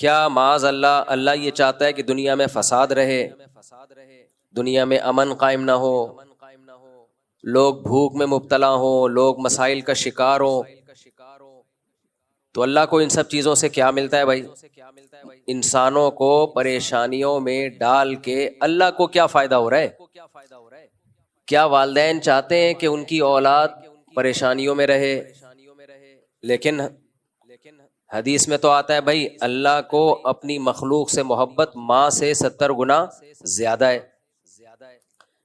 کیا معاذ اللہ اللہ یہ چاہتا ہے کہ دنیا میں فساد رہے، دنیا میں امن قائم نہ ہو، لوگ بھوک میں مبتلا ہوں، لوگ مسائل کا شکار ہوں؟ تو اللہ کو ان سب چیزوں سے کیا ملتا ہے بھائی؟ انسانوں کو پریشانیوں میں ڈال کے اللہ کو کیا فائدہ ہو رہا ہے؟ کیا والدین چاہتے ہیں کہ ان کی اولاد پریشانیوں میں رہے؟ لیکن حدیث میں تو آتا ہے بھائی اللہ کو اپنی مخلوق سے محبت ماں سے 70 گنا زیادہ ہے،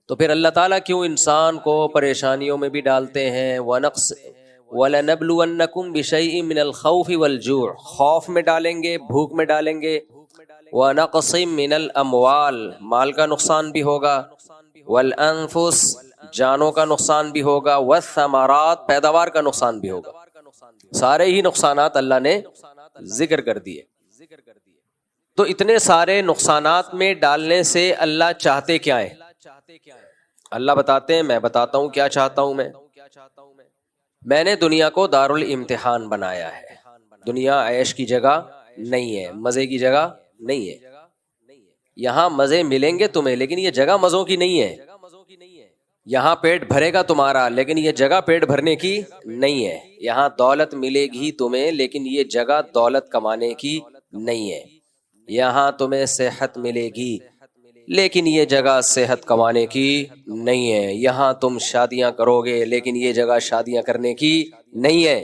تو پھر اللہ تعالیٰ کیوں انسان کو پریشانیوں میں بھی ڈالتے ہیں؟ وَنَقْص وَلَنَبْلُوَنَّكُمْ بِشَيْءٍ مِّنَ الْخَوْفِ وَالْجُوعِ، خوف میں ڈالیں گے، بھوک میں ڈالیں گے، وَنَقْصٍ مِّنَ الْأَمْوَالِ، مال کا نقصان بھی ہوگا، وَالْأَنفُسِ، جانوں کا نقصان بھی ہوگا، وَالثَّمَرَاتِ، پیداوار کا نقصان بھی ہوگا۔ سارے ہی نقصانات اللہ نے ذکر کر دیے۔ تو اتنے سارے نقصانات میں ڈالنے سے اللہ چاہتے کیا ہے؟ اللہ بتاتے ہیں، میں بتاتا ہوں کیا چاہتا ہوں میں نے دنیا کو دارالامتحان بنایا ہے۔ دنیا عیش کی جگہ نہیں ہے، مزے کی جگہ نہیں ہے۔ یہاں مزے ملیں گے تمہیں لیکن یہ جگہ مزوں کی نہیں ہے۔ یہاں پیٹ بھرے گا تمہارا لیکن یہ جگہ پیٹ بھرنے کی نہیں ہے۔ یہاں دولت ملے گی تمہیں لیکن یہ جگہ دولت کمانے کی نہیں ہے۔ یہاں تمہیں صحت ملے گی لیکن یہ جگہ صحت کمانے کی نہیں ہے۔ یہاں تم شادیاں کرو گے لیکن یہ جگہ شادیاں کرنے کی نہیں ہے۔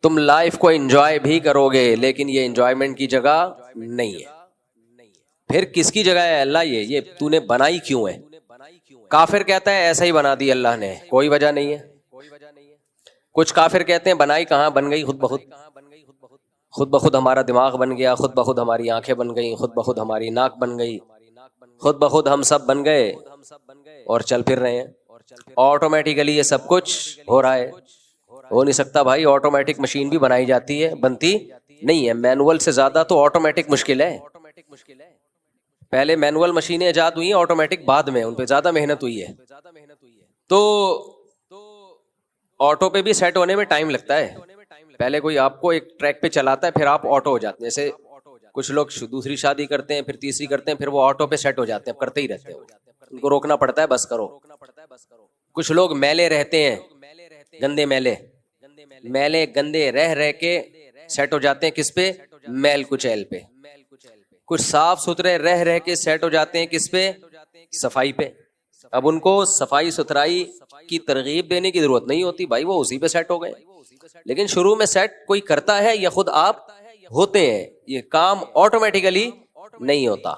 تم لائف کو انجوائے بھی کرو گے لیکن یہ انجوائمنٹ کی جگہ نہیں ہے۔ پھر کس کی جگہ ہے اللہ؟ یہ تو نے بنائی کیوں ہے؟ کافر کہتا ہے ایسا ہی بنا دی اللہ نے، کوئی وجہ نہیں ہے۔ کچھ کافر کہتے ہیں بنائی کہاں، بن گئی خود بخود، خود بخود ہمارا دماغ بن گیا، خود بخود ہماری آنکھیں بن گئیں، خود بخود ہماری ناک بن گئی، خود بخود ہم سب بن گئے اور چل پھر رہے ہیں۔ آٹومیٹیکلی یہ سب کچھ ہو رہا ہے۔ ہو نہیں سکتا بھائی، آٹومیٹک مشین بھی بنائی جاتی ہے، بنتی نہیں ہے۔ مینول سے زیادہ تو آٹومیٹک مشکل ہے۔ پہلے مینول مشینیں ایجاد ہوئی ہیں، آٹومیٹک بعد میں، ان پہ زیادہ محنت ہوئی ہے۔ تو آٹو پہ بھی سیٹ ہونے میں ٹائم لگتا ہے۔ پہلے کوئی آپ کو ایک ٹریک پہ چلاتا ہے پھر آپ آٹو ہو جاتے ہیں۔ جیسے کچھ لوگ دوسری شادی کرتے ہیں، پھر تیسری کرتے ہیں، پھر وہ آٹو پہ سیٹ ہو جاتے ہیں، کرتے ہی رہتے ہیں، ان کو روکنا پڑتا ہے بس کرو۔ کچھ لوگ میلے رہتے ہیں، گندے میلے گندے رہ کے سیٹ ہو جاتے ہیں کس پہ؟ میل کچیل پہ۔ کچھ صاف ستھرے رہ کے سیٹ ہو جاتے ہیں کس پہ؟ صفائی پہ۔ اب ان کو صفائی ستھرائی کی ترغیب دینے کی ضرورت نہیں ہوتی بھائی، وہ اسی پہ سیٹ ہو گئے۔ لیکن شروع میں سیٹ کوئی کرتا ہے یا خود آپ ہوتے ہیں؟ یہ کام آٹومیٹیکلی نہیں ہوتا۔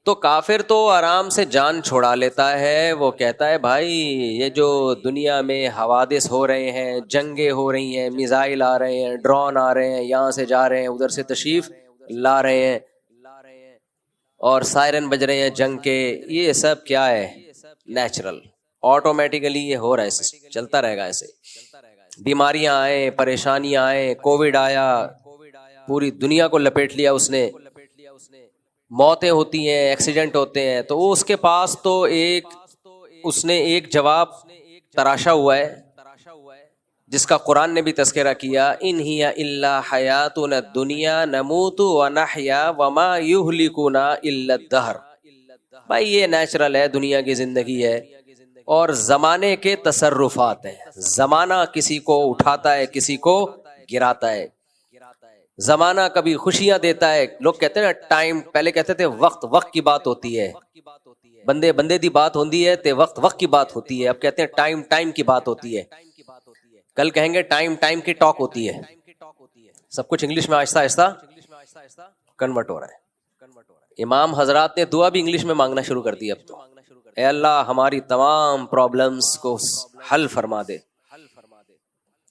تو کافر تو آرام سے جان چھوڑا لیتا ہے، وہ کہتا ہے بھائی یہ جو دنیا میں حوادث ہو رہے ہیں، جنگیں ہو رہی ہیں، میزائل آ رہے ہیں، ڈرون آ رہے ہیں، یہاں سے جا رہے ہیں، ادھر سے تشریف لا رہے ہیں، اور سائرن بج رہے ہیں جنگ کے، یہ سب کیا ہے؟ نیچرل، آٹومیٹیکلی یہ ہو رہا ہے، ایسے چلتا رہے گا۔ ایسے بیماریاں آئیں، پریشانیاں آئیں، کووڈ آیا، پوری دنیا کو لپیٹ لیا اس نے، موتیں ہوتی ہیں، ایکسیڈنٹ ہوتے ہیں، تو وہ اس کے پاس تو اس نے ایک جواب تراشا ہوا ہے جس کا قرآن نے بھی تذکرہ کیا، ان ہی الا حیاتنا الدنیا نموت ونحیا وما یہلکنا الا الدہر۔ بھائی یہ نیچرل ہے، دنیا کی زندگی ہے، اور زمانے کے تصرفات ہیں۔ زمانہ کسی کو اٹھاتا ہے، کسی کو گراتا ہے۔ زمانہ کبھی خوشیاں دیتا ہے، لوگ کہتے ہیں نا ٹائم، پہلے کہتے تھے وقت کی بات ہوتی ہے، بندے دی بات ہوتی ہے تے وقت کی بات ہوتی ہے، اب کہتے ہیں ٹائم کی بات ہوتی ہے، کل کہیں گے ٹائم کی ٹاک ہوتی ہے۔ سب کچھ انگلش میں آہستہ آہستہ کنورٹ ہو رہا ہے۔ امام حضرات نے دعا بھی انگلش میں مانگنا شروع کر دی اب تو، اے اللہ ہماری تمام پرابلمز کو حل فرما دے۔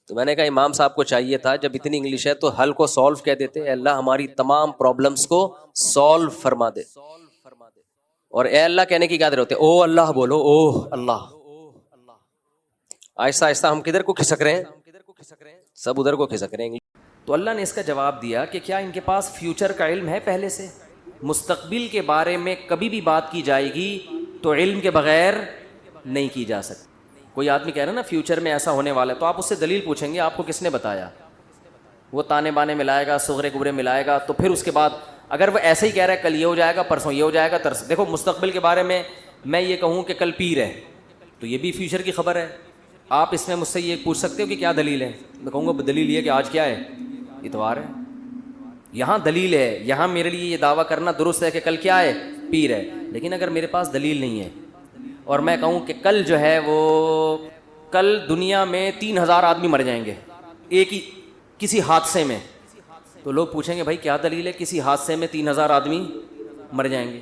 تو میں نے کہا امام صاحب کو چاہیے تھا جب اتنی انگلش ہے تو حل کو سولو کہہ دیتے، اے اللہ ہماری تمام پرابلمز کو سولو فرما دے۔ اور اے اللہ کہنے کی کیا ضرورت ہے؟ او اللہ بولو، او اللہ۔ آہستہ آہستہ ہم کدھر کو کھسک رہے ہیں؟ سب ادھر کو کھسک رہے ہیں۔ تو اللہ نے اس کا جواب دیا کہ کیا ان کے پاس فیوچر کا علم ہے؟ پہلے سے مستقبل کے بارے میں کبھی بھی بات کی جائے گی تو علم کے بغیر نہیں کی جا سکتی۔ کوئی آدمی کہہ رہا ہے نا فیوچر میں ایسا ہونے والا ہے، تو آپ اس سے دلیل پوچھیں گے آپ کو کس نے بتایا؟ وہ تانے بانے ملائے گا, صغرے کبرے ملائے گا, تو پھر اس کے بعد اگر وہ ایسے ہی کہہ رہا ہے کل یہ ہو جائے گا, پرسوں یہ ہو جائے گا, دیکھو مستقبل کے بارے میں یہ کہوں کہ کل پیر ہے تو یہ بھی فیوچر کی خبر ہے. آپ اس میں مجھ سے یہ پوچھ سکتے ہو کہ کیا دلیل ہے, میں کہوں گا دلیل یہ کہ آج کیا ہے, اتوار ہے. یہاں دلیل ہے, یہاں میرے لیے یہ دعویٰ کرنا درست ہے کہ کل کیا ہے, پیر ہے. لیکن اگر میرے پاس دلیل نہیں ہے اور میں کہوں کہ کل جو ہے وہ کل دنیا میں 3000 آدمی مر جائیں گے ایک ہی کسی حادثے میں, تو لوگ پوچھیں گے بھائی کیا دلیل ہے, کسی حادثے میں 3000 آدمی مر جائیں گے.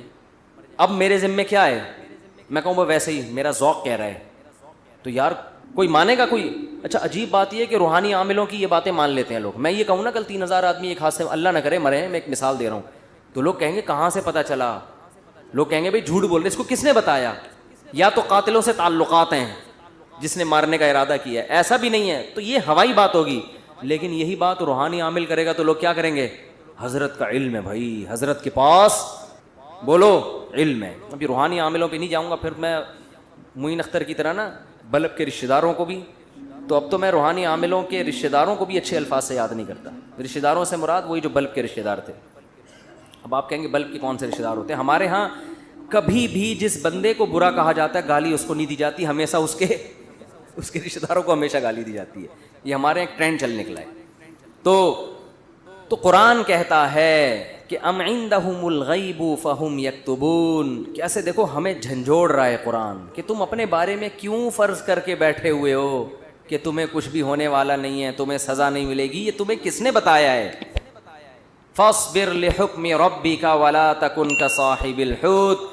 اب میرے ذمے کیا ہے, میں کہوں وہ ویسے ہی میرا ذوق کہہ رہا ہے, تو یار کوئی مانے گا کوئی. اچھا عجیب بات یہ کہ روحانی عاملوں کی یہ باتیں مان لیتے ہیں لوگ. میں یہ کہوں نا کل 3000 آدمی ایک حادثے میں, اللہ نہ کرے مرے ہیں, میں ایک مثال دے رہا ہوں, تو لوگ کہیں گے کہاں سے پتہ چلا, لوگ کہیں گے بھائی جھوٹ بول رہے, اس کو کس نے بتایا, یا تو قاتلوں سے تعلقات ہیں جس نے مارنے کا ارادہ کیا ہے, ایسا بھی نہیں ہے, تو یہ ہوائی بات ہوگی. لیکن یہی بات روحانی عامل کرے گا تو لوگ کیا کریں گے, حضرت کا علم ہے بھائی, حضرت کے پاس بولو علم ہے. ابھی روحانی عاملوں پہ نہیں جاؤں گا, پھر میں معین اختر کی طرح نا بلب کے رشتہ داروں کو بھی, تو اب تو میں روحانی عاملوں کے رشتہ داروں کو بھی اچھے الفاظ سے یاد نہیں کرتا. رشتہ داروں سے مراد وہی جو بلب کے رشتہ دار تھے. اب آپ کہیں گے بلب کے کون سے رشتہ دار ہوتے ہیں, ہمارے ہاں کبھی بھی جس بندے کو برا کہا جاتا ہے گالی اس کو نہیں دی جاتی, ہمیشہ اس کے رشتہ داروں کو ہمیشہ گالی دی جاتی ہے. یہ ہمارے ایک ٹرینڈ چل نکلا ہے. تو قرآن کہتا ہے کہ ام عندہم الغیب فہم یکتبون. کیسے دیکھو ہمیں جھنجھوڑ رہا ہے قرآن کہ تم اپنے بارے میں کیوں فرض کر کے بیٹھے ہوئے ہو کہ تمہیں کچھ بھی ہونے والا نہیں ہے, تمہیں سزا نہیں ملے گی. یہ تمہیں کس نے بتایا ہے؟ فاصبر لحکم ربک ولا تکن کصاحب الحوت.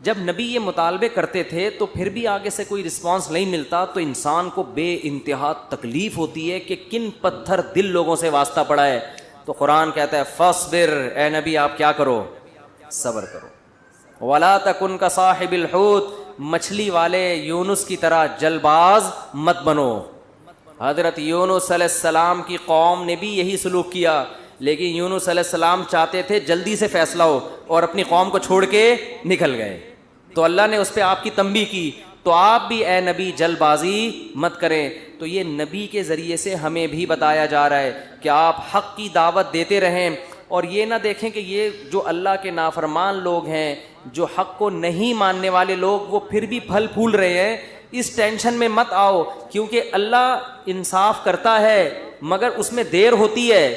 جب نبی یہ مطالبے کرتے تھے تو پھر بھی آگے سے کوئی رسپانس نہیں ملتا تو انسان کو بے انتہا تکلیف ہوتی ہے کہ کن پتھر دل لوگوں سے واسطہ پڑا ہے. تو قرآن کہتا ہے فاصبر, اے نبی آپ کیا کرو, صبر کرو. ولا تکن کصاحب الحوت, مچھلی والے یونس کی طرح جلباز مت بنو. حضرت یونس علیہ السلام کی قوم نے بھی یہی سلوک کیا, لیکن یونس علیہ السلام چاہتے تھے جلدی سے فیصلہ ہو اور اپنی قوم کو چھوڑ کے نکل گئے. تو اللہ نے اس پہ آپ کی تنبیہ کی, تو آپ بھی اے نبی جلد بازی مت کریں. تو یہ نبی کے ذریعے سے ہمیں بھی بتایا جا رہا ہے کہ آپ حق کی دعوت دیتے رہیں, اور یہ نہ دیکھیں کہ یہ جو اللہ کے نافرمان لوگ ہیں, جو حق کو نہیں ماننے والے لوگ, وہ پھر بھی پھل پھول رہے ہیں. اس ٹینشن میں مت آؤ, کیونکہ اللہ انصاف کرتا ہے مگر اس میں دیر ہوتی ہے,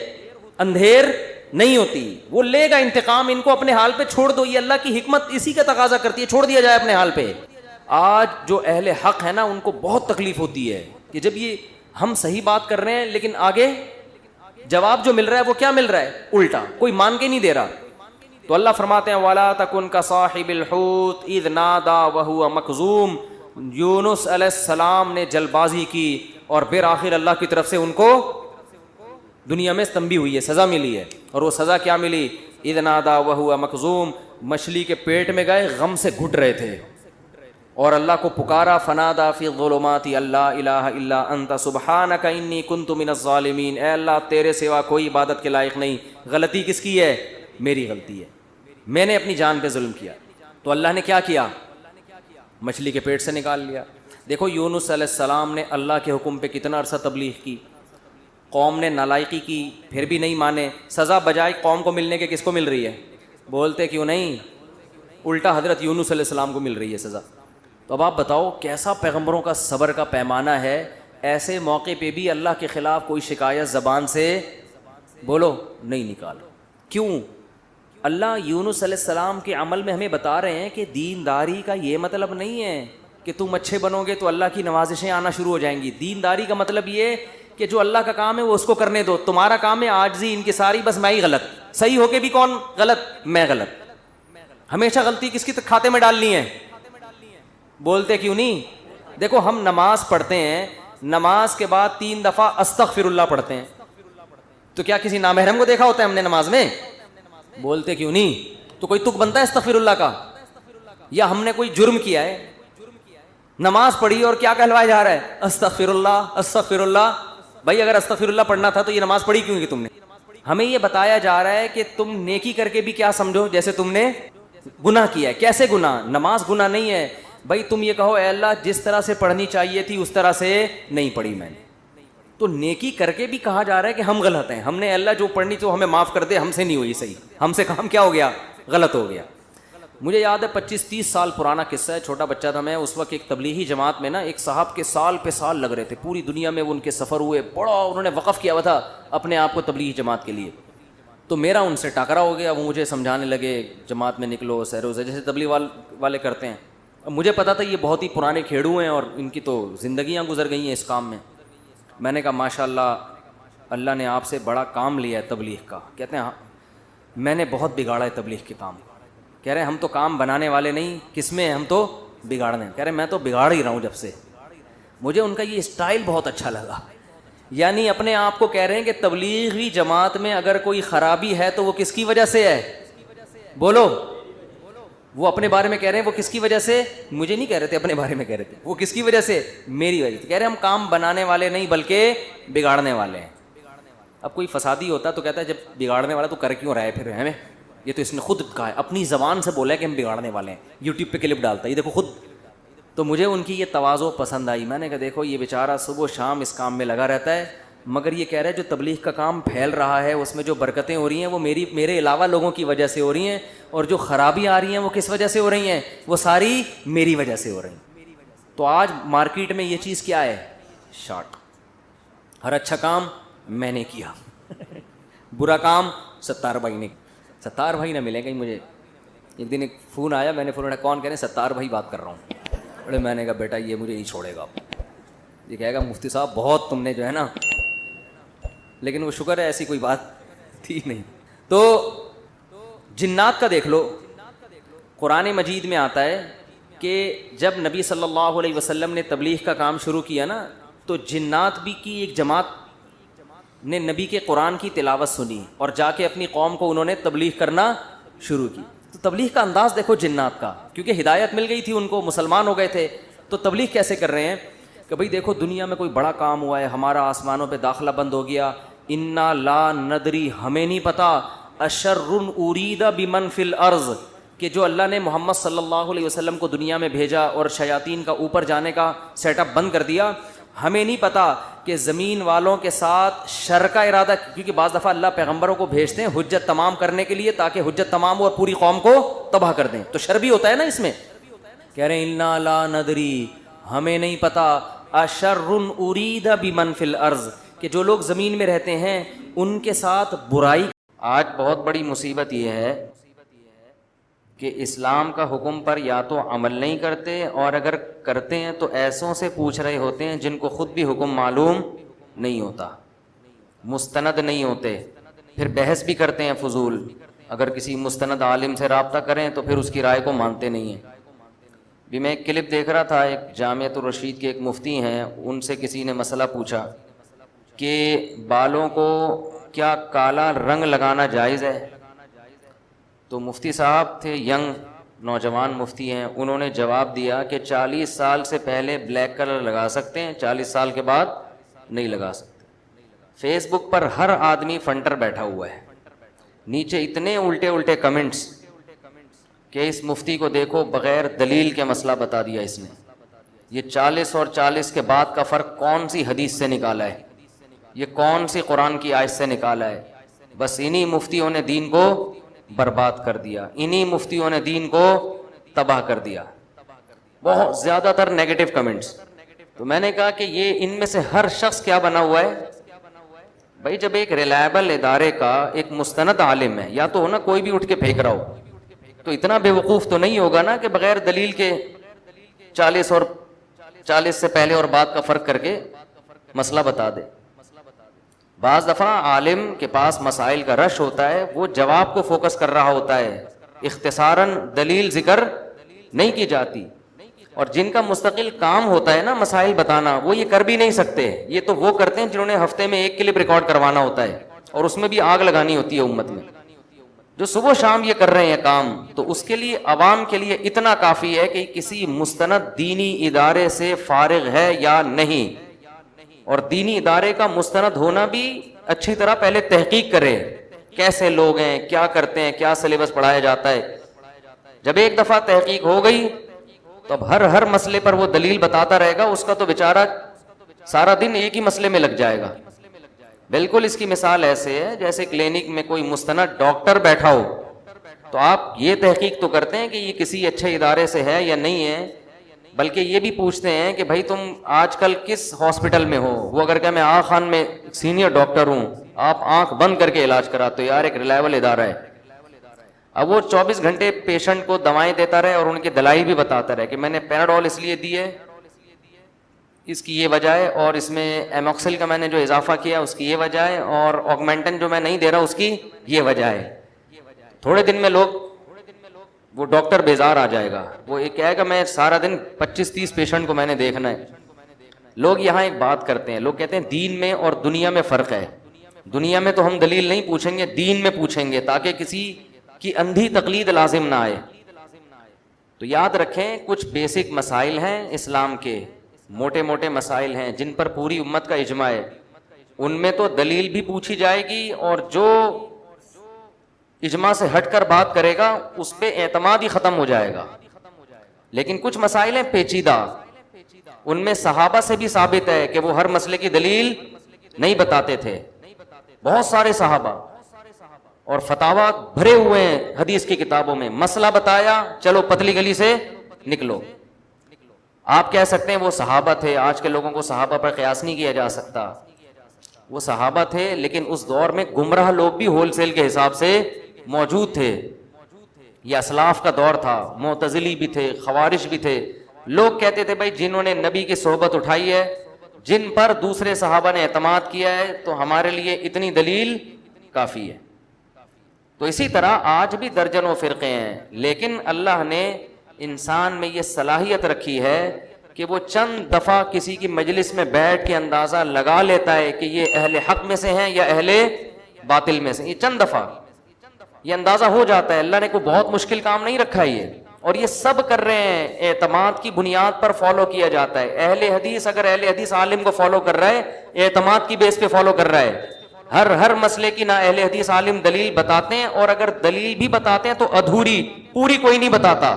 اندھیر نہیں ہوتی. وہ لے گا انتقام, ان کو اپنے حال پہ چھوڑ دو. یہ اللہ کی حکمت اسی کا تقاضا کرتی ہے, چھوڑ دیا جائے اپنے حال پہ. آج جو اہل حق ہے نا ان کو بہت تکلیف ہوتی ہے کہ جب یہ ہم صحیح بات کر رہے ہیں لیکن آگے جواب جو مل رہا ہے وہ کیا مل رہا ہے, الٹا, کوئی مان کے نہیں دے رہا. تو اللہ فرماتے ہیں وَلَا تَكُنْ كَصَاحِبِ الْحُوتِ إِذْ نَادَى وَهُوَ مَكْظُومٌ. یونس علیہ السلام نے جلد بازی کی اور بالآخر اللہ کی طرف سے ان کو دنیا میں تنبیہ ہوئی ہے, سزا ملی ہے. اور وہ سزا کیا ملی؟ اذ نادا وہو مکظوم, مچھلی کے پیٹ میں گئے, غم سے گھٹ رہے تھے اور اللہ کو پکارا, فنادا فی الظلمات اللہ الہ الا انت سبحانک انی کنت من الظالمین. اے اللہ تیرے سوا کوئی عبادت کے لائق نہیں. غلطی کس کی ہے؟ میری غلطی ہے, میں نے اپنی جان پہ ظلم کیا. تو اللہ نے کیا کیا؟ مچھلی کے پیٹ سے نکال لیا. دیکھو یونس علیہ السلام نے اللہ کے حکم پہ کتنا عرصہ تبلیغ کی, قوم نے نالائقی کی, پھر بھی نہیں مانے. سزا بجائے قوم کو ملنے کے کس کو مل رہی ہے؟ بولتے کیوں نہیں, الٹا حضرت یونس علیہ السلام کو مل رہی ہے سزا. تو اب آپ بتاؤ کیسا پیغمبروں کا صبر کا پیمانہ ہے. ایسے موقع پہ بھی اللہ کے خلاف کوئی شکایت زبان سے بولو نہیں نکال. کیوں؟ اللہ یونس علیہ السلام کے عمل میں ہمیں بتا رہے ہیں کہ دینداری کا یہ مطلب نہیں ہے کہ تم اچھے بنو گے تو اللہ کی نوازشیں آنا شروع ہو جائیں گی. دینداری کا مطلب یہ کہ جو اللہ کا کام ہے وہ اس کو کرنے دو. تمہارا کام ہے عاجزی انکساری, بس میں ہی غلط, صحیح ہو کے بھی کون غلط؟ میں غلط. ہمیشہ غلطی کس کی کھاتے میں ڈالنی ہے؟ بولتے کیوں نہیں؟ دیکھو ہم نماز پڑھتے ہیں, نماز کے بعد 3 دفعہ استغفر اللہ پڑھتے ہیں, تو کیا کسی نامحرم کو دیکھا ہوتا ہے ہم نے نماز میں؟ بولتے کیوں نہیں؟ تو کوئی تک بنتا ہے استغفر اللہ کا؟ یا ہم نے کوئی جرم کیا ہے, نماز پڑھی اور کیا کہلوایا جا رہا ہے؟ استغفر اللہ استغفر اللہ. بھائی اگر استغفر اللہ پڑھنا تھا تو یہ نماز پڑھی کیوں کی تم نے؟ ہمیں یہ بتایا جا رہا ہے کہ تم نیکی کر کے بھی کیا سمجھو جیسے تم نے گناہ کیا ہے. کیسے گناہ؟ نماز گناہ نہیں ہے بھائی. تم یہ کہو اے اللہ جس طرح سے پڑھنی چاہیے تھی اس طرح سے نہیں پڑھی میں نے, تو نیکی کر کے بھی کہا جا رہا ہے کہ ہم غلط ہیں, ہم نے اللہ جو پڑھنی تو ہمیں معاف کر دے, ہم سے نہیں ہوئی صحیح, ہم سے کام کیا ہو گیا, غلط ہو گیا. مجھے یاد ہے 25-30 سال پرانا قصہ ہے, چھوٹا بچہ تھا میں اس وقت. ایک تبلیغی جماعت میں نا ایک صاحب کے سال پہ سال لگ رہے تھے, پوری دنیا میں وہ ان کے سفر ہوئے, بڑا انہوں نے وقف کیا ہوا تھا اپنے آپ کو تبلیغی جماعت کے لیے. تو میرا ان سے ٹاکرا ہو گیا, وہ مجھے سمجھانے لگے جماعت میں نکلو, سیر و جیسے تبلیغ والے کرتے ہیں. اب مجھے پتا تھا یہ بہت ہی پرانے کھیڑو ہیں اور ان کی تو زندگیاں گزر گئی ہیں اس کام میں. میں نے کہا ماشاء اللہ, اللہ نے آپ سے بڑا کام لیا ہے تبلیغ کا. کہتے ہیں ہاں میں نے بہت بگاڑا ہے تبلیغ کے کام. کہہ رہے ہم تو کام بنانے والے نہیں, کس میں ہم تو بگاڑنے. کہہ رہے میں تو بگاڑ ہی رہا ہوں جب سے. مجھے ان کا یہ اسٹائل بہت اچھا لگا. یعنی اپنے آپ کو کہہ رہے ہیں کہ تبلیغی جماعت میں اگر کوئی خرابی ہے تو وہ کس کی وجہ سے ہے, بولو. وہ اپنے بارے میں کہہ رہے ہیں وہ کس کی وجہ سے, مجھے نہیں کہہ رہے تھے, اپنے بارے میں کہہ رہے تھے. وہ کس کی وجہ سے, میری وجہ سے. کہہ رہے ہم کام بنانے والے نہیں بلکہ بگاڑنے والے ہیں. اب کوئی فسادی ہوتا تو کہتا ہے جب بگاڑنے والا تو کر کیوں رہا ہے پھر ہمیں, یہ تو اس نے خود کہا ہے, اپنی زبان سے بولا ہے کہ ہم بگاڑنے والے ہیں, یوٹیوب پہ کلپ ڈالتا ہے یہ دیکھو خود. تو مجھے ان کی یہ تواضع پسند آئی. میں نے کہا دیکھو یہ بیچارہ صبح و شام اس کام میں لگا رہتا ہے, مگر یہ کہہ رہا ہے جو تبلیغ کا کام پھیل رہا ہے اس میں جو برکتیں ہو رہی ہیں وہ میرے علاوہ لوگوں کی وجہ سے ہو رہی ہیں, اور جو خرابی آ رہی ہیں وہ کس وجہ سے ہو رہی ہیں, وہ ساری میری وجہ سے ہو رہی ہیں. تو آج مارکیٹ میں یہ چیز کیا ہے, شارٹ. ہر اچھا کام میں نے کیا, برا کام ستار بھائی نے. ستار بھائی نہ ملے کہیں مجھے. ایک دن ایک فون آیا, میں نے فون اٹھایا, کون کہہ رہے ہیں, ستار بھائی بات کر رہا ہوں. بڑے میں نے کہا بیٹا یہ مجھے نہیں چھوڑے گا, یہ کہے گا مفتی صاحب بہت تم نے جو ہے نا, لیکن وہ شکر ہے ایسی کوئی بات تھی نہیں. تو جنات کا دیکھ لو, قرآن مجید میں آتا ہے کہ جب نبی صلی اللہ علیہ وسلم نے تبلیغ کا کام شروع کیا نا, تو جنات بھی کی ایک جماعت نے نبی کے قرآن کی تلاوت سنی اور جا کے اپنی قوم کو انہوں نے تبلیغ کرنا شروع کی. تو تبلیغ کا انداز دیکھو جنات کا, کیونکہ ہدایت مل گئی تھی ان کو, مسلمان ہو گئے تھے. تو تبلیغ کیسے کر رہے ہیں کہ بھئی دیکھو دنیا میں کوئی بڑا کام ہوا ہے, ہمارا آسمانوں پہ داخلہ بند ہو گیا, انا لا ندری ہمیں نہیں پتا, اشر ارید بمن فی الارض, کہ جو اللہ نے محمد صلی اللہ علیہ وسلم کو دنیا میں بھیجا اور شیاطین کا اوپر جانے کا سیٹ اپ بند کر دیا, ہمیں نہیں پتا کہ زمین والوں کے ساتھ شر کا ارادہ, کیونکہ بعض دفعہ اللہ پیغمبروں کو بھیجتے ہیں حجت تمام کرنے کے لیے تاکہ حجت تمام ہو اور پوری قوم کو تباہ کر دیں, تو شر بھی ہوتا ہے نا اس میں. کہہ رہے ہیں انا لا ندری ہمیں نہیں پتا, اشر ارید بمن فی الارض, کہ جو لوگ زمین میں رہتے ہیں ان کے ساتھ برائی. آج بہت بڑی مصیبت یہ ہے کہ اسلام کا حکم پر یا تو عمل نہیں کرتے, اور اگر کرتے ہیں تو ایسوں سے پوچھ رہے ہوتے ہیں جن کو خود بھی حکم معلوم نہیں ہوتا, مستند نہیں ہوتے, پھر بحث بھی کرتے ہیں فضول. اگر کسی مستند عالم سے رابطہ کریں تو پھر اس کی رائے کو مانتے نہیں ہیں. بھی میں ایک کلپ دیکھ رہا تھا, ایک جامعۃ الرشید کے ایک مفتی ہیں, ان سے کسی نے مسئلہ پوچھا کہ بالوں کو کیا کالا رنگ لگانا جائز ہے. تو مفتی صاحب تھے, ینگ نوجوان مفتی ہیں, انہوں نے جواب دیا کہ 40 سال سے پہلے بلیک کلر لگا سکتے ہیں, 40 سال کے بعد نہیں لگا سکتے. فیس بک پر ہر آدمی فنٹر بیٹھا ہوا ہے, نیچے اتنے الٹے الٹے کمنٹس کہ اس مفتی کو دیکھو بغیر دلیل کے مسئلہ بتا دیا اس نے. یہ 40 اور 40 کے بعد کا فرق کون سی حدیث سے نکالا ہے, یہ کون سی قرآن کی آیت سے نکالا ہے. بس انہی مفتیوں نے دین کو برباد کر دیا, انہی مفتیوں نے دین کو تباہ کر دیا. بہت زیادہ تر نیگیٹو کمنٹس. تو میں نے کہا کہ یہ ان میں سے ہر شخص کیا بنا ہوا ہے بھائی, جب ایک ریلائبل ادارے کا ایک مستند عالم ہے, یا تو ہونا کوئی بھی اٹھ کے پھینک رہا ہو, تو اتنا بے وقوف تو نہیں ہوگا نا کہ بغیر دلیل کے 40 سے پہلے اور بعد کا فرق کر کے مسئلہ بتا دے. بعض دفعہ عالم کے پاس مسائل کا رش ہوتا ہے, وہ جواب کو فوکس کر رہا ہوتا ہے, اختصاراً دلیل ذکر نہیں کی جاتی. اور جن کا مستقل کام ہوتا ہے نا مسائل بتانا, وہ یہ کر بھی نہیں سکتے. یہ تو وہ کرتے ہیں جنہوں نے ہفتے میں ایک کلپ ریکارڈ کروانا ہوتا ہے, اور اس میں بھی آگ لگانی ہوتی ہے امت میں. جو صبح و شام یہ کر رہے ہیں کام, تو اس کے لیے عوام کے لیے اتنا کافی ہے کہ کسی مستند دینی ادارے سے فارغ ہے یا نہیں, اور دینی ادارے کا مستند ہونا بھی اچھی طرح پہلے تحقیق کرے, کیسے لوگ ہیں, کیا کرتے ہیں, کیا سلیبس پڑھایا جاتا ہے. جب ایک دفعہ تحقیق ہو گئی تو اب ہر مسئلے پر وہ دلیل بتاتا رہے گا, اس کا تو بیچارہ سارا دن ایک ہی مسئلے میں لگ جائے گا. بالکل اس کی مثال ایسے ہے جیسے کلینک میں کوئی مستند ڈاکٹر بیٹھا ہو, تو آپ یہ تحقیق تو کرتے ہیں کہ یہ کسی اچھے ادارے سے ہے یا نہیں ہے, بلکہ یہ بھی پوچھتے ہیں کہ بھائی تم آج کل کس ہاسپٹل میں ہو. وہ اگر کہ میں آغا خان میں سینئر ڈاکٹر ہوں, آپ آنکھ بند کر کے علاج کراتے ہو, یار ایک ریلائبل ادارہ ہے. اب وہ 24 گھنٹے پیشنٹ کو دوائیں دیتا رہے اور ان کی دلائی بھی بتاتا رہے کہ میں نے پیراڈول اس لیے دی ہے, اس کی یہ وجہ ہے, اور اس میں ایموکسل کا میں نے جو اضافہ کیا اس کی یہ وجہ ہے, اور آگمنٹن جو میں نہیں دے رہا اس کی یہ وجہ ہے. تھوڑے دن میں وہ ڈاکٹر بیزار آ جائے گا, وہ یہ کہے گا میں سارا دن 25-30 پیشنٹ کو میں نے دیکھنا ہے. لوگ یہاں ایک بات کرتے ہیں, لوگ کہتے ہیں دین میں اور دنیا میں فرق ہے. دنیا میں تو ہم دلیل نہیں پوچھیں گے, دین میں پوچھیں گے تاکہ کسی کی اندھی تقلید لازم نہ آئے. تو یاد رکھیں کچھ بیسک مسائل ہیں اسلام کے, موٹے موٹے مسائل ہیں جن پر پوری امت کا اجماع ہے, ان میں تو دلیل بھی پوچھی جائے گی, اور جو اجماع سے ہٹ کر بات کرے گا اس پہ اعتماد ہی ختم ہو جائے گا. لیکن کچھ مسائل ہیں پیچیدہ, ان میں صحابہ سے بھی ثابت ہے کہ وہ ہر مسئلے کی دلیل نہیں بتاتے تھے. بہت سارے صحابہ اور فتاوا بھرے ہوئے ہیں حدیث کی کتابوں میں, مسئلہ بتایا چلو پتلی گلی سے نکلو. آپ کہہ سکتے ہیں وہ صحابہ تھے, آج کے لوگوں کو صحابہ پر قیاس نہیں کیا جا سکتا. وہ صحابہ تھے لیکن اس دور میں گمراہ لوگ بھی ہول سیل کے حساب سے موجود تھے. یہ اسلاف کا دور تھا, معتزلی بھی تھے, خوارج بھی تھے. لوگ کہتے تھے بھائی جنہوں نے نبی کی صحبت اٹھائی ہے, جن پر دوسرے صحابہ نے اعتماد کیا ہے, تو ہمارے لیے اتنی دلیل کافی ہے. تو اسی طرح آج بھی درجنوں فرقے ہیں, لیکن اللہ نے انسان میں یہ صلاحیت رکھی ہے کہ وہ چند دفعہ کسی کی مجلس میں بیٹھ کے اندازہ لگا لیتا ہے کہ یہ اہل حق میں سے ہیں یا اہل باطل میں سے. یہ چند دفعہ یہ اندازہ ہو جاتا ہے. اللہ نے کوئی بہت مشکل کام نہیں رکھا ہے یہ, اور یہ سب کر رہے ہیں اعتماد کی بنیاد پر فالو کیا جاتا ہے. اہل حدیث اگر اہل حدیث عالم کو فالو کر رہا ہے, اعتماد کی بیس پہ فالو کر رہا ہے. ہر مسئلے کی نہ اہل حدیث عالم دلیل بتاتے ہیں, اور اگر دلیل بھی بتاتے ہیں تو ادھوری, پوری کوئی نہیں بتاتا.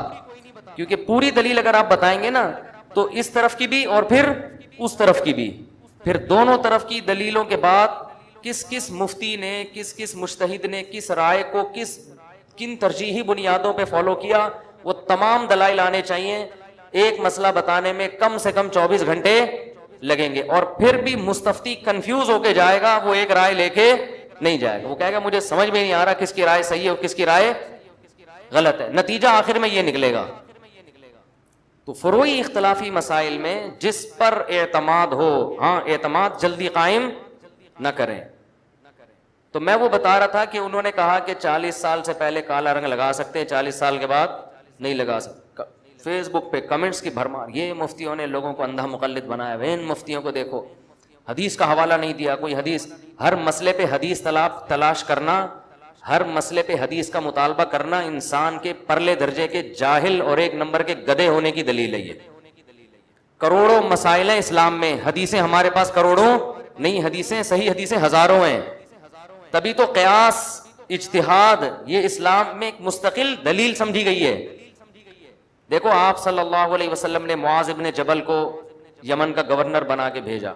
کیونکہ پوری دلیل اگر آپ بتائیں گے نا تو اس طرف کی بھی اور پھر اس طرف کی بھی, پھر دونوں طرف کی دلیلوں کے بعد کس کس مفتی نے, کس کس مجتہد نے کس رائے کو کن ترجیحی بنیادوں پہ فالو کیا, وہ تمام دلائل آنے چاہیے. ایک مسئلہ بتانے میں کم سے کم 24 گھنٹے لگیں گے, اور پھر بھی مستفتی کنفیوز ہو کے جائے گا, وہ ایک رائے لے کے نہیں جائے گا. وہ کہے گا مجھے سمجھ میں نہیں آ رہا کس کی رائے صحیح ہے اور کس کی رائے غلط ہے. نتیجہ آخر میں یہ نکلے گا. تو فروعی اختلافی مسائل میں جس پر اعتماد ہو, ہاں اعتماد جلدی قائم نہ کریں. تو میں وہ بتا رہا تھا کہ انہوں نے کہا کہ 40 سال سے پہلے کالا رنگ لگا سکتے ہیں, 40 سال کے بعد نہیں لگا سکتے. فیس بک پہ کمنٹس کی بھرمار, یہ مفتیوں نے لوگوں کو اندھا مقلد بنایا. ان مفتیوں کو دیکھو, حدیث کا حوالہ نہیں دیا کوئی حدیث. ہر مسئلے پہ حدیث تلاش کرنا, ہر مسئلے پہ حدیث کا مطالبہ کرنا انسان کے پرلے درجے کے جاہل اور ایک نمبر کے گدھے ہونے کی دلیل ہے. یہ کروڑوں مسائل ہیں اسلام میں, حدیثیں ہمارے پاس کروڑوں نہیں, حدیثیں صحیح حدیثیں ہزاروں ہیں. تبھی تو قیاس, اجتہاد یہ اسلام میں ایک مستقل دلیل سمجھی گئی ہے. دیکھو آپ صلی اللہ علیہ وسلم نے معاذ ابن جبل کو یمن کا گورنر بنا کے بھیجا.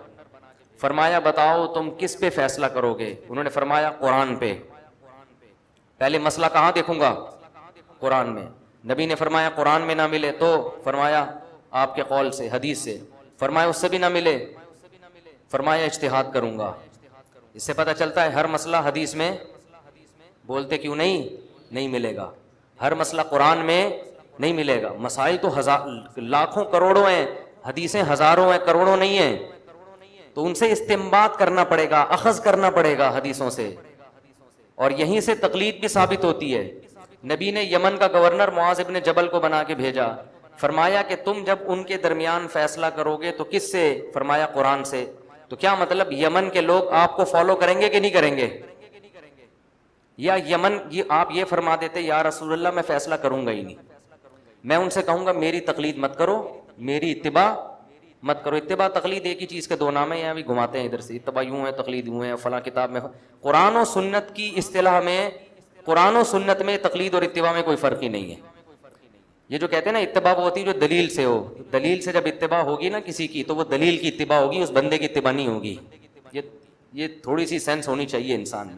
فرمایا بتاؤ تم کس پہ فیصلہ کرو گے؟ انہوں نے فرمایا قرآن پہ. پہلے مسئلہ کہاں دیکھوں گا؟ قرآن میں. نبی نے فرمایا قرآن میں نہ ملے تو فرمایا آپ کے قول سے, حدیث سے. فرمایا اس سے بھی نہ ملے, فرمایا اجتہاد کروں گا. اس سے پتہ چلتا ہے ہر مسئلہ حدیث میں بولتے کیوں نہیں ملے گا. ہر مسئلہ قرآن میں نہیں ملے گا. مسائل تو لاکھوں کروڑوں ہیں, حدیثیں ہزاروں ہیں, کروڑوں نہیں ہیں. تو ان سے استنباط کرنا پڑے گا, اخذ کرنا پڑے گا حدیثوں سے, اور یہیں سے تقلید بھی ثابت ہوتی ہے. نبی نے یمن کا گورنر معاذ ابن جبل کو بنا کے بھیجا. فرمایا کہ تم جب ان کے درمیان فیصلہ کرو گے تو کس سے؟ فرمایا قرآن سے. تو کیا مطلب یمن کے لوگ آپ کو فالو کریں گے کہ نہیں کریں گے؟ یا یمن آپ یہ فرما دیتے یا رسول اللہ میں فیصلہ کروں گا ہی نہیں, میں ان سے کہوں گا میری تقلید مت کرو, میری اتباع مت کرو. اتباع تقلید ایک ہی چیز کے دو نام ہیں, یہاں بھی گھماتے ہیں ادھر سے. اتباع یوں ہے, تقلید یوں ہے, فلاں کتاب میں. قرآن و سنت کی اصطلاح میں, قرآن و سنت میں تقلید اور اتباع میں کوئی فرق ہی نہیں ہے. یہ جو کہتے ہیں نا اتباع وہ ہوتی ہے جو دلیل سے ہو. دلیل سے جب اتباع ہوگی نا کسی کی تو وہ دلیل کی اتباع ہوگی, اس بندے کی اتباع نہیں ہوگی. یہ تھوڑی سی سینس ہونی چاہیے انسان میں.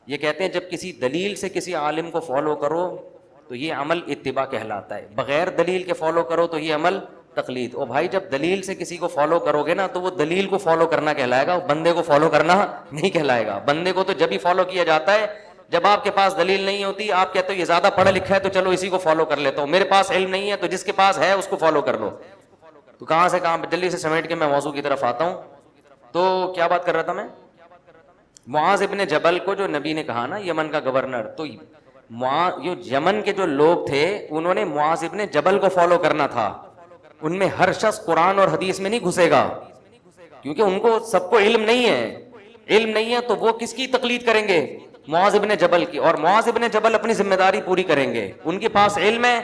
یہ کہتے ہیں جب کسی دلیل سے کسی عالم کو فالو کرو تو یہ عمل اتباع کہلاتا ہے, بغیر دلیل کے فالو کرو تو یہ عمل تقلید. اور بھائی جب دلیل سے کسی کو فالو کرو گے نا تو وہ دلیل کو فالو کرنا کہلائے گا, بندے کو فالو کرنا نہیں کہلائے گا. بندے کو تو جب ہی فالو کیا جاتا ہے جب آپ کے پاس دلیل نہیں ہوتی, آپ کہتے ہو یہ زیادہ پڑھا لکھا ہے تو چلو اسی کو فالو کر لیتا ہوں, میرے پاس علم نہیں ہے تو جس کے پاس ہے اس کو فالو کر لو. تو کہاں سے کہاں, جلدی سے سمیٹ کے میں موضوع کی طرف آتا ہوں. تو کیا بات کر رہا تھا میں, معاذ ابن جبل کو جو نبی نے کہا نا یمن کا گورنر, تو یمن کے جو لوگ تھے انہوں نے معاذ ابن جبل کو فالو کرنا تھا. ان میں ہر شخص قرآن اور حدیث میں نہیں گھسے گا کیونکہ ان کو سب کو علم نہیں ہے. علم نہیں ہے تو وہ کس کی تقلید کریں گے, معاذ ابن جبل کی. اور معاذ ابن جبل اپنی ذمہ داری پوری کریں گے, ان کے پاس علم ہے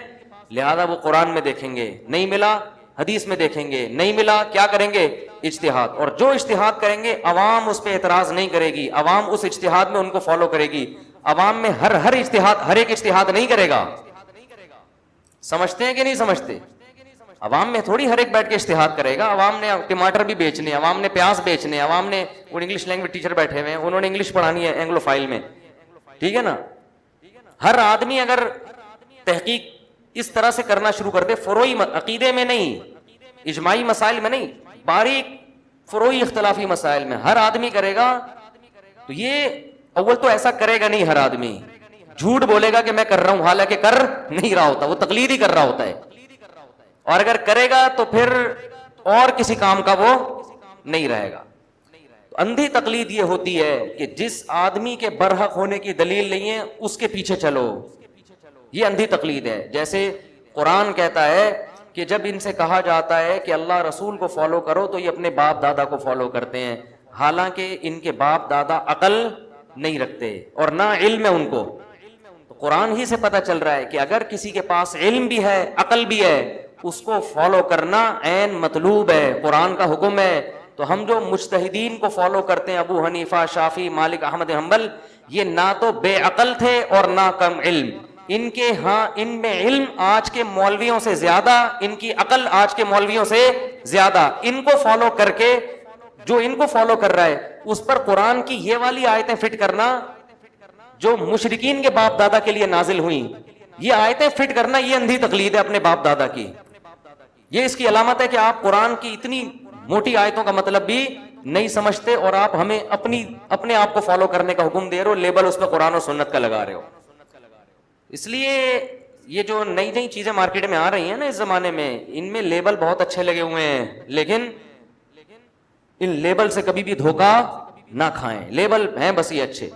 لہذا وہ قرآن میں دیکھیں گے, نہیں ملا حدیث میں دیکھیں گے, نہیں ملا کیا کریں گے, اجتہاد. اور جو اجتہاد کریں گے عوام اس پہ اعتراض نہیں کرے گی, عوام اس اجتہاد میں ان کو فالو کرے گی. عوام میں ہر اجتہاد, ہر ایک اجتہاد نہیں کرے گا. سمجھتے ہیں کہ نہیں سمجھتے؟ عوام میں تھوڑی ہر ایک بیٹھ کے اجتہاد کرے گا. عوام نے ٹماٹر بھی بیچنے, عوام نے پیاز بیچنے, عوام نے وہ انگلش لینگویج ٹیچر بیٹھے ہوئے ہیں انہوں نے انگلش پڑھانی ہے اینگلو فائل میں, ٹھیک ہے نا. ہر آدمی اگر تحقیق اس طرح سے کرنا شروع کر دے, فروعی عقیدے میں نہیں, اجماعی مسائل میں نہیں, باریک فروعی اختلافی مسائل میں ہر آدمی کرے گا تو یہ اول تو ایسا کرے گا نہیں. ہر آدمی جھوٹ بولے گا کہ میں کر رہا ہوں حالانکہ کر نہیں رہا ہوتا, وہ تقلید ہی کر رہا ہوتا ہے. اور اگر کرے گا تو پھر اور کسی کام کا وہ نہیں رہے گا. اندھی تقلید یہ ہوتی ہے کہ جس آدمی کے برحق ہونے کی دلیل نہیں ہے اس کے پیچھے چلو, یہ اندھی تقلید ہے. جیسے قرآن کہتا ہے کہ جب ان سے کہا جاتا ہے کہ اللہ رسول کو فالو کرو تو یہ اپنے باپ دادا کو فالو کرتے ہیں, حالانکہ ان کے باپ دادا عقل نہیں رکھتے اور نہ علم ہے ان کو. تو قرآن ہی سے پتہ چل رہا ہے کہ اگر کسی کے پاس علم بھی ہے عقل بھی ہے اس کو فالو کرنا عین مطلوب ہے, قرآن کا حکم ہے. تو ہم جو مجتہدین کو فالو کرتے ہیں, ابو حنیفہ, شافعی, مالک, احمد حنبل, یہ نہ تو بے عقل تھے اور نہ کم علم. ان کے ہاں ان میں علم آج کے مولویوں سے زیادہ, ان کی عقل آج کے مولویوں سے زیادہ. ان کو فالو کر کے جو ان کو فالو کر رہا ہے اس پر قرآن کی یہ والی آیتیں فٹ کرنا جو مشرکین کے باپ دادا کے لیے نازل ہوئیں, یہ آیتیں فٹ کرنا یہ اندھی تقلید ہے اپنے باپ دادا کی. یہ اس کی علامت ہے کہ آپ قرآن کی اتنی موٹی آیتوں کا مطلب بھی نہیں سمجھتے اور آپ ہمیں اپنے آپ کو فالو کرنے کا حکم دے رہے ہو, لیبل اس پہ قرآن و سنت کا لگا رہے ہو. اس لیے یہ جو نئی نئی چیزیں مارکیٹ میں آ رہی ہیں نا اس زمانے میں, ان میں لیبل بہت اچھے لگے ہوئے ہیں لیکن ان لیبل سے کبھی بھی دھوکہ نہ کھائیں. لیبل ہیں بس یہ اچھے.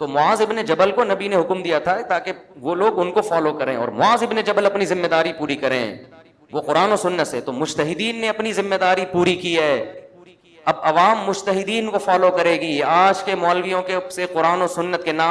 تو معاذ ابن جبل کو نبی نے حکم دیا تھا تاکہ وہ لوگ ان کو فالو کریں اور معاذ ابن جبل اپنی ذمہ داری پوری کریں وہ قرآن و سنت سے. تو مجتہدین نے اپنی ذمہ داری پوری کی ہے, اب عوام مجتہدین کو فالو کرے گی. آج کے مولویوں کے سے قرآن و سنت کے نام